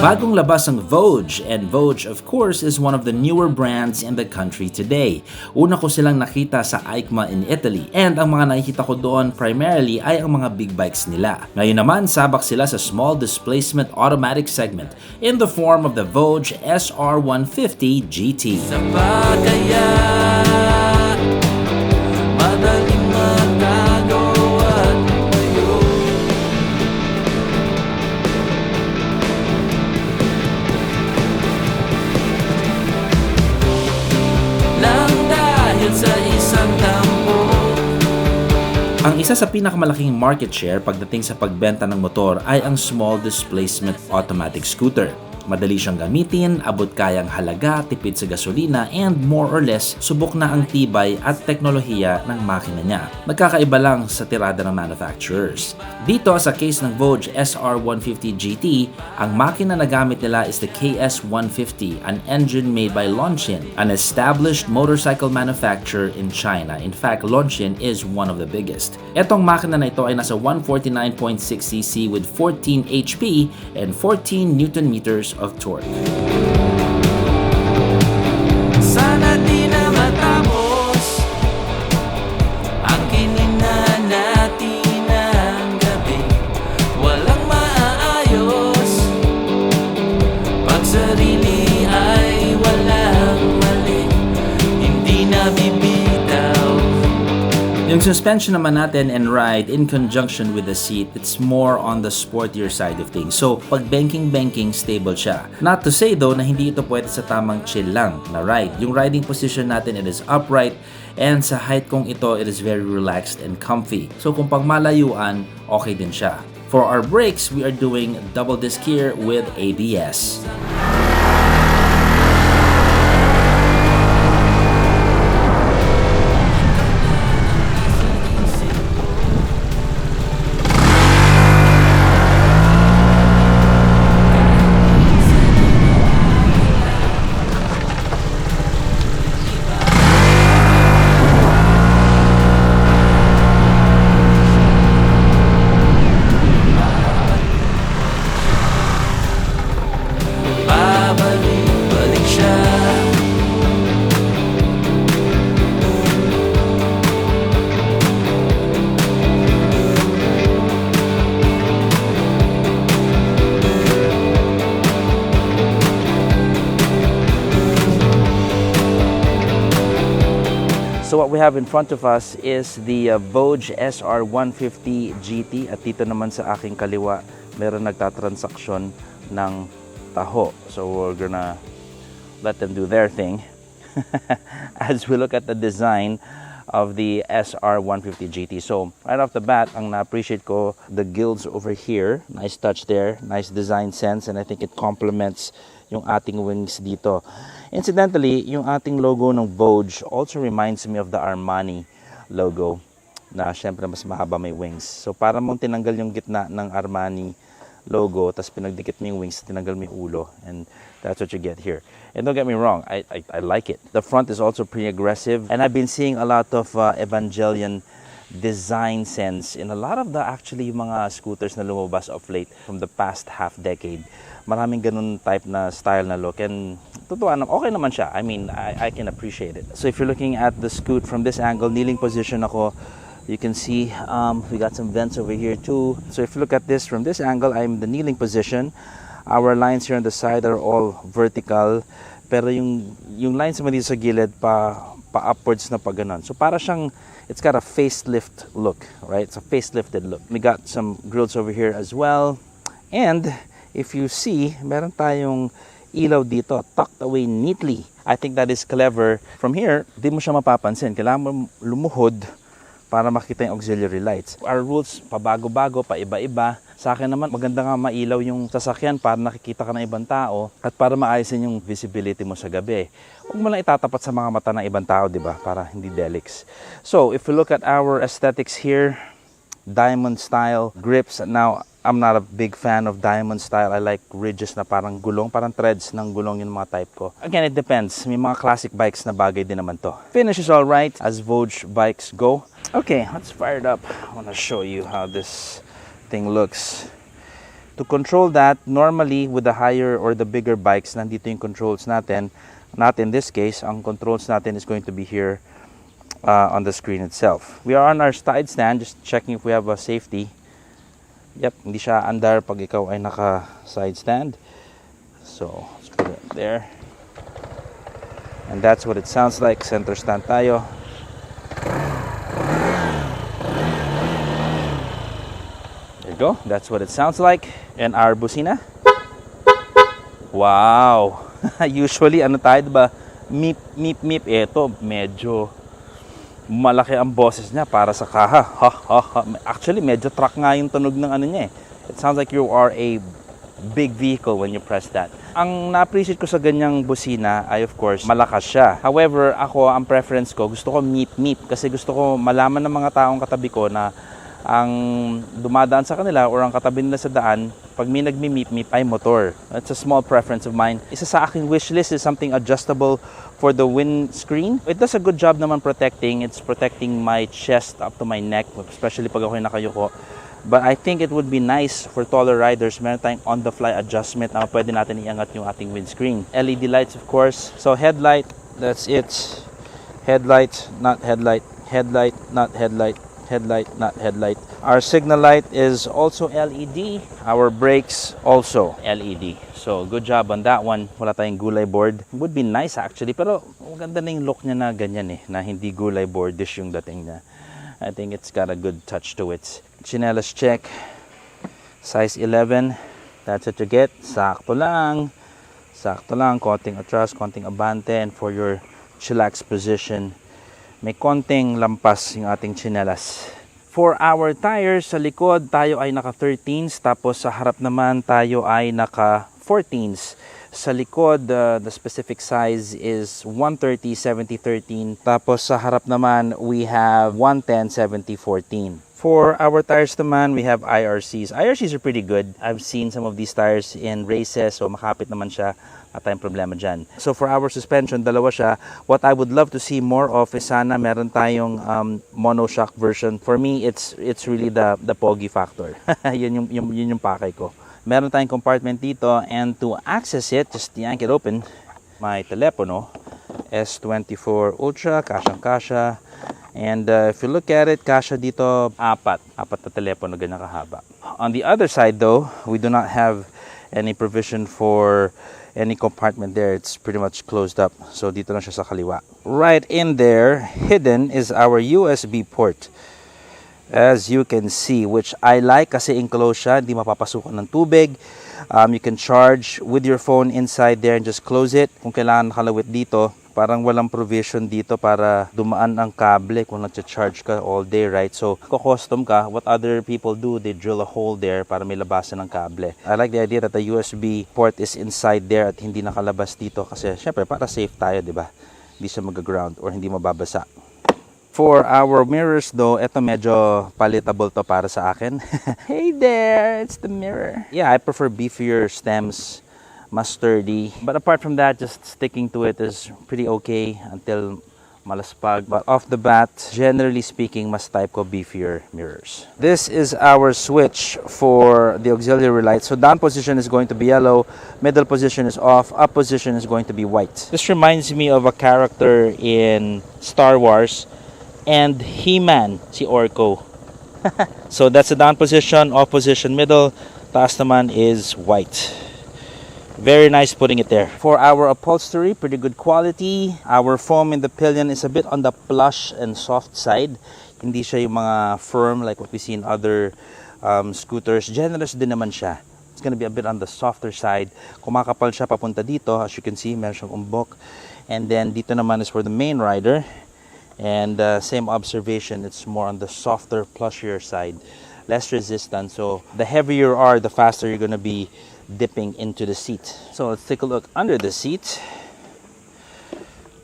Bagong labas ang Voge, and Voge of course is one of the newer brands in the country today. Una ko silang nakita sa EICMA in Italy, and ang mga nakikita ko doon primarily ay ang mga big bikes nila. Ngayon naman, sabak sila sa small displacement automatic segment in the form of the Voge SR150GT. Ang isa sa pinakamalaking market share pagdating sa pagbenta ng motor ay ang small displacement automatic scooter. Madali siyang gamitin, abot-kayang halaga, tipid sa gasolina, and more or less, subok na ang tibay at teknolohiya ng makina niya. Nagkakaiba lang sa tirada ng manufacturers. Dito sa case ng Voge SR150GT, ang makina na gamit nila is the KS150, an engine made by Longchin, an established motorcycle manufacturer in China. In fact, Longchin is one of the biggest. Etong makina na ito ay nasa 149.6cc with 14 HP and 14 Nm of torque. Sana di na matapos ang kinina natin ng gabi. Walang maaayos pag sarili ay walang mali. Hindi na bibitaw. Yung suspension naman natin and ride in conjunction with the seat, it's more on the sportier side of things. So, pag banking, stable siya. Not to say though na hindi ito pwede sa tamang chill lang na ride. Yung riding position natin, it is upright, and sa height kong ito, it is very relaxed and comfy. So, kung pag malayuan, okay din siya. For our brakes, we are doing double disc here with ABS. So what we have in front of us is the Voge SR150GT, at dito naman sa aking kaliwa meron nagtatransaksyon ng taho. So we're gonna let them do their thing as we look at the design of the SR150GT. So right off the bat, ang na-appreciate ko, the gills over here, nice touch there, nice design sense, and I think it complements yung ating wings dito. Incidentally, yung ating logo ng Voge also reminds me of the Armani logo na syempre mas mahaba may wings. So para mong tinanggal yung gitna ng Armani logo, tapos pinagdikit mo yung wings, tinanggal mo yung ulo, and that's what you get here. And don't get me wrong, I like it. The front is also pretty aggressive, and I've been seeing a lot of Evangelion design sense in a lot of the actually mga scooters na lumabas of late from the past half decade. Maraming ganun type na style na look, and totoo naman, okay naman siya. I mean, I can appreciate it. So if you're looking at the scoot from this angle, kneeling position ako, you can see we got some vents over here too. So if you look at this from this angle, I'm in the kneeling position. Our lines here on the side are all vertical, pero yung lines naman dito sa gilid pa upwards na pa ganun. So para siyang, it's got a facelift look, right? It's a facelifted look. We got some grills over here as well, and if you see, meron tayong ilaw dito, tucked away neatly. I think that is clever. From here, di mo siya mapapansin. Kailangan mo lumuhod para makita yung auxiliary lights. Our rules, pabago-bago, paiba-iba. Sa akin naman, maganda nga mailaw yung sasakyan para nakikita ka ng ibang tao at para maayosin yung visibility mo sa gabi. Huwag mo lang itatapat sa mga mata ng ibang tao, di ba? Para hindi delix. So, if you look at our aesthetics here, diamond style grips. Now, I'm not a big fan of diamond style. I like ridges na parang gulong, parang threads ng gulong yung mga type ko. Again, it depends. May mga classic bikes na bagay din naman to. Finish is all right as Voge bikes go. Okay, let's fire it up. I want to show you how this thing looks To control that, normally with the higher or the bigger bikes, nandito yung controls natin. Not in this case, ang controls natin is going to be here on the screen itself. We are on our side stand, just checking if we have a safety. Yep, hindi siya andar pag ikaw ay naka side stand. So, let's put it there. And that's what it sounds like. Center stand tayo. There you go. That's what it sounds like. And our busina. Wow. Usually, ano tayo, diba? Meep, meep, meep. Ito, medyo malaki ang boses niya para sa kaha. Ha, ha, ha. Actually, medyo truck nga yung tunog ng ano niya eh. It sounds like you are a big vehicle when you press that. Ang na-appreciate ko sa ganyang busina ay of course malakas siya. However, ako ang preference ko, gusto ko meep-meep kasi gusto ko malaman ng mga taong katabi ko na ang dumadaan sa kanila or ang katabi nila sa daan, pag may nagmi-meep-meep ay motor. That's a small preference of mine. Isa sa aking wish list is something adjustable for the windscreen. It does a good job naman protecting. It's protecting my chest up to my neck, especially pag ako nakayuko. But I think it would be nice for taller riders, meron tayong on-the-fly adjustment na pwede natin iangat yung ating windscreen. LED lights, of course. So headlight, that's it. Headlight, not headlight. Headlight, not headlight. Headlight, not headlight. Our signal light is also LED. Our brakes also LED. So good job on that one. Wala tayong gulay board. Would be nice actually, pero maganda na yung look niya na ganyan eh, na hindi gulay boardish yung dating niya. I think it's got a good touch to it. Chinelas check. Size 11. That's what you get. Sakto lang. Sakto lang. Konting atras, konting abante. And for your chillax position, may konting lampas yung ating chinelas. For our tires, sa likod tayo ay naka 13s. Tapos sa harap naman tayo ay naka 14s. Sa likod, the specific size is 130 70 13. Tapos sa harap naman, we have 110 70 14. For our tires naman, we have IRCs. IRCs are pretty good. I've seen some of these tires in races, so makapit naman siya. At tayong problema dyan. So for our suspension, dalawa siya. What I would love to see more of is sana meron tayong monoshock version. For me, it's really the pogi factor. yun yung pakay ko. Meron tayong compartment dito, and to access it, just yank it open. My telepono, S24 Ultra, kasyang-kasya. And if you look at it, kasya dito, apat na telepono, ganyan kahaba. On the other side though, we do not have any provision for any compartment there. It's pretty much closed up. So dito lang siya sa kaliwa. Right in there, hidden, is our USB port. As you can see, which I like kasi enclosed siya, hindi mapapasukan ng tubig. You can charge with your phone inside there and just close it. Kung kailangan nakalawit dito, parang walang provision dito para dumaan ang kable kung nagcha-charge ka all day, right? So, custom ka, what other people do, they drill a hole there para may labasan ng kable. I like the idea that the USB port is inside there at hindi nakalabas dito kasi syempre para safe tayo, di ba? Hindi siya mag-ground or hindi mababasa. For our mirrors though, ito medyo palatable to para sa akin. Hey there, it's the mirror. Yeah, I prefer beefier stems, mas sturdy. But apart from that, just sticking to it is pretty okay until malaspag. But off the bat, generally speaking, mas type ko beefier mirrors. This is our switch for the auxiliary light. So down position is going to be yellow, middle position is off, up position is going to be white. This reminds me of a character in Star Wars and He-Man, si Orko. So that's the down position, off position, middle. Taas naman is white. Very nice putting it there. For our upholstery, pretty good quality. Our foam in the pillion is a bit on the plush and soft side. Hindi siya yung mga firm like what we see in other scooters. Generous din naman siya. It's gonna be a bit on the softer side. Kumakapal siya papunta dito. As you can see, meron siyang umbok. And then dito naman is for the main rider. And same observation, it's more on the softer, plushier side, less resistance. So the heavier you are, the faster you're going to be dipping into the seat. So let's take a look under the seat.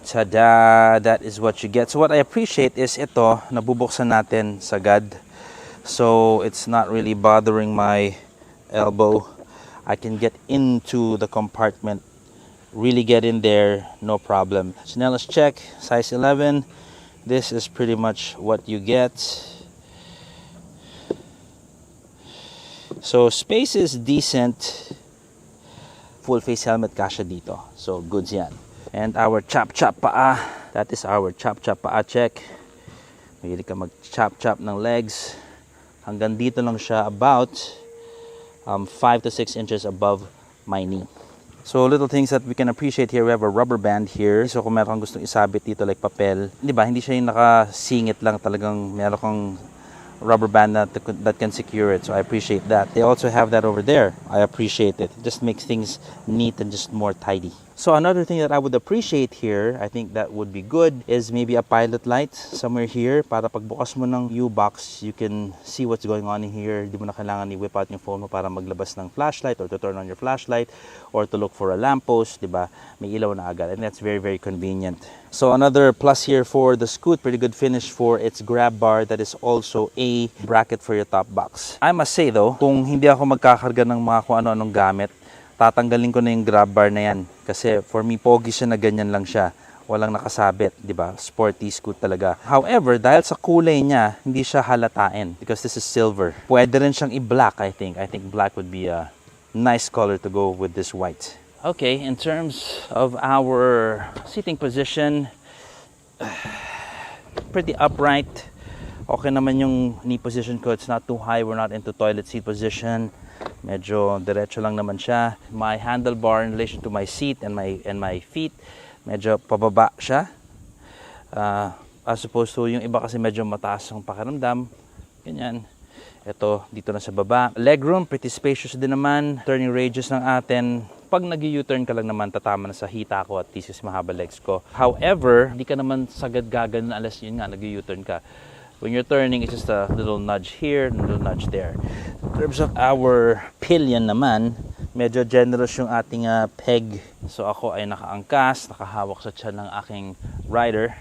Tada! That is what you get. So what I appreciate is ito, nabubuksan natin sagad. So it's not really bothering my elbow. I can get into the compartment, really get in there, no problem. Chinelas check, size 11. This is pretty much what you get. So space is decent. Full face helmet kasha dito. So goods yan. And our chop-chop paa. That is our chop-chop paa check. Mahilig ka mag-chop-chop ng legs. Hanggang dito lang siya, about 5 to 6 inches above my knee. So little things that we can appreciate here, we have a rubber band here. So kung meron kang gustong isabit dito like papel, di ba, hindi siya yung nakasingit lang, talagang meron kang rubber band that can secure it. So I appreciate that. They also have that over there. I appreciate it. It just makes things neat and just more tidy. So another thing that I would appreciate here, I think that would be good, is maybe a pilot light somewhere here para pagbukas mo ng U-box, you can see what's going on in here. Di mo na kailangan i-whip out yung phone mo para maglabas ng flashlight or to turn on your flashlight or to look for a lamppost, di ba? May ilaw na agad, and that's very, very convenient. So another plus here for the Scoot, pretty good finish for its grab bar that is also a bracket for your top box. I must say though, kung hindi ako magkakarga ng mga kung ano-anong gamit, tatanggalin ko na yung grab bar na yan. Kasi for me, pogi siya na ganyan lang siya. Walang nakasabit, di ba? Sporty Scoot talaga. However, dahil sa kulay niya, hindi siya halatain because this is silver. Pwede rin siyang i-black, I think. I think black would be a nice color to go with this white. Okay, in terms of our seating position, pretty upright. Okay naman yung knee position ko. It's not too high. We're not into toilet seat position. Medyo diretso lang naman siya. My handlebar in relation to my seat and my feet, medyo pababa siya. As opposed to yung iba kasi medyo mataas ang pakiramdam. Ganyan. Ito, dito na sa baba. Legroom, pretty spacious din naman. Turning radius ng atin, pag nag-U-turn ka lang naman, tatama na sa hita ko at thesis mahaba legs ko. However, hindi ka naman sagad gaganon unless yun nga, nag-U-turn ka. When you're turning, it's just a little nudge here and a little nudge there. In terms of our pillion naman, medyo generous yung ating peg. So ako ay nakaangkas, nakahawak sa tiyan ng aking rider.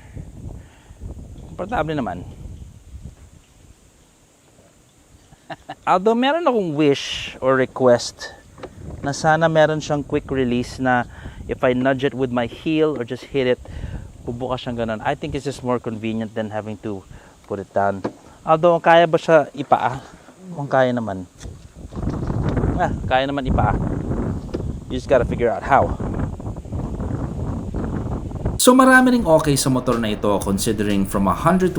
Komportable naman. Although meron akong wish or request na sana meron siyang quick release na if I nudge it with my heel or just hit it, bubukas siyang ganun. I think it's just more convenient than having to put it down. Although, kaya ba siya ipaa? Kung kaya naman. Kaya naman ipaa. You just gotta figure out how. So marami ring okay sa motor na ito considering from 120,000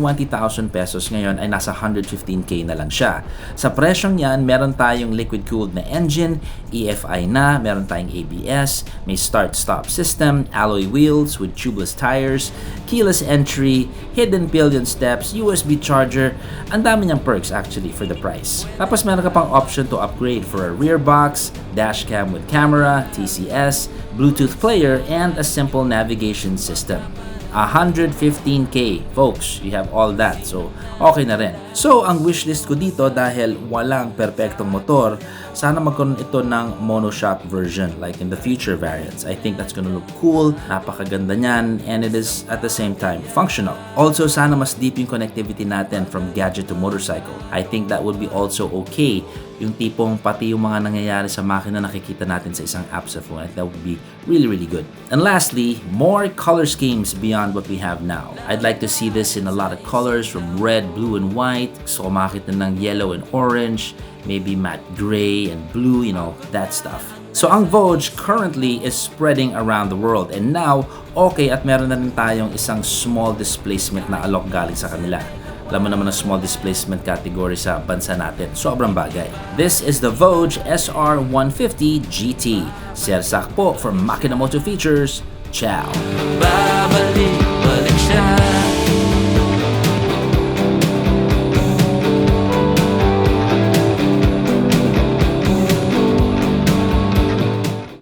pesos ngayon ay nasa 115k na lang siya. Sa presyong yan, meron tayong liquid-cooled na engine, EFI na, meron tayong ABS, may start-stop system, alloy wheels with tubeless tires, keyless entry, hidden pillion steps, USB charger, ang dami niyang perks actually for the price. Tapos meron ka pang option to upgrade for a rear box, dash cam with camera, TCS, Bluetooth player, and a simple navigation system. 115k, folks, you have all that, so okay na rin. So ang wishlist ko dito, dahil walang perfectong motor, sana magkaroon ito ng monoshock version like in the future variants. I think that's gonna look cool, napakaganda niyan, and it is at the same time functional. Also, sana mas deep yung connectivity natin from gadget to motorcycle. I think that would be also okay, yung tipong pati yung mga nangyayari sa makina nakikita natin sa isang app sa phone. That would be really, really good. And lastly, more color schemes beyond what we have now. I'd like to see this in a lot of colors from red, blue, and white. So makita ng yellow and orange, maybe matte gray and blue, you know, that stuff. So ang Voge currently is spreading around the world, and now, okay, at meron na rin tayong isang small displacement na alok galing sa kanila. Alam mo naman ang small displacement category sa bansa natin. Sobrang bagay. This is the Voge SR150GT. Sersak po from Makina Moto Features. Ciao! Babalik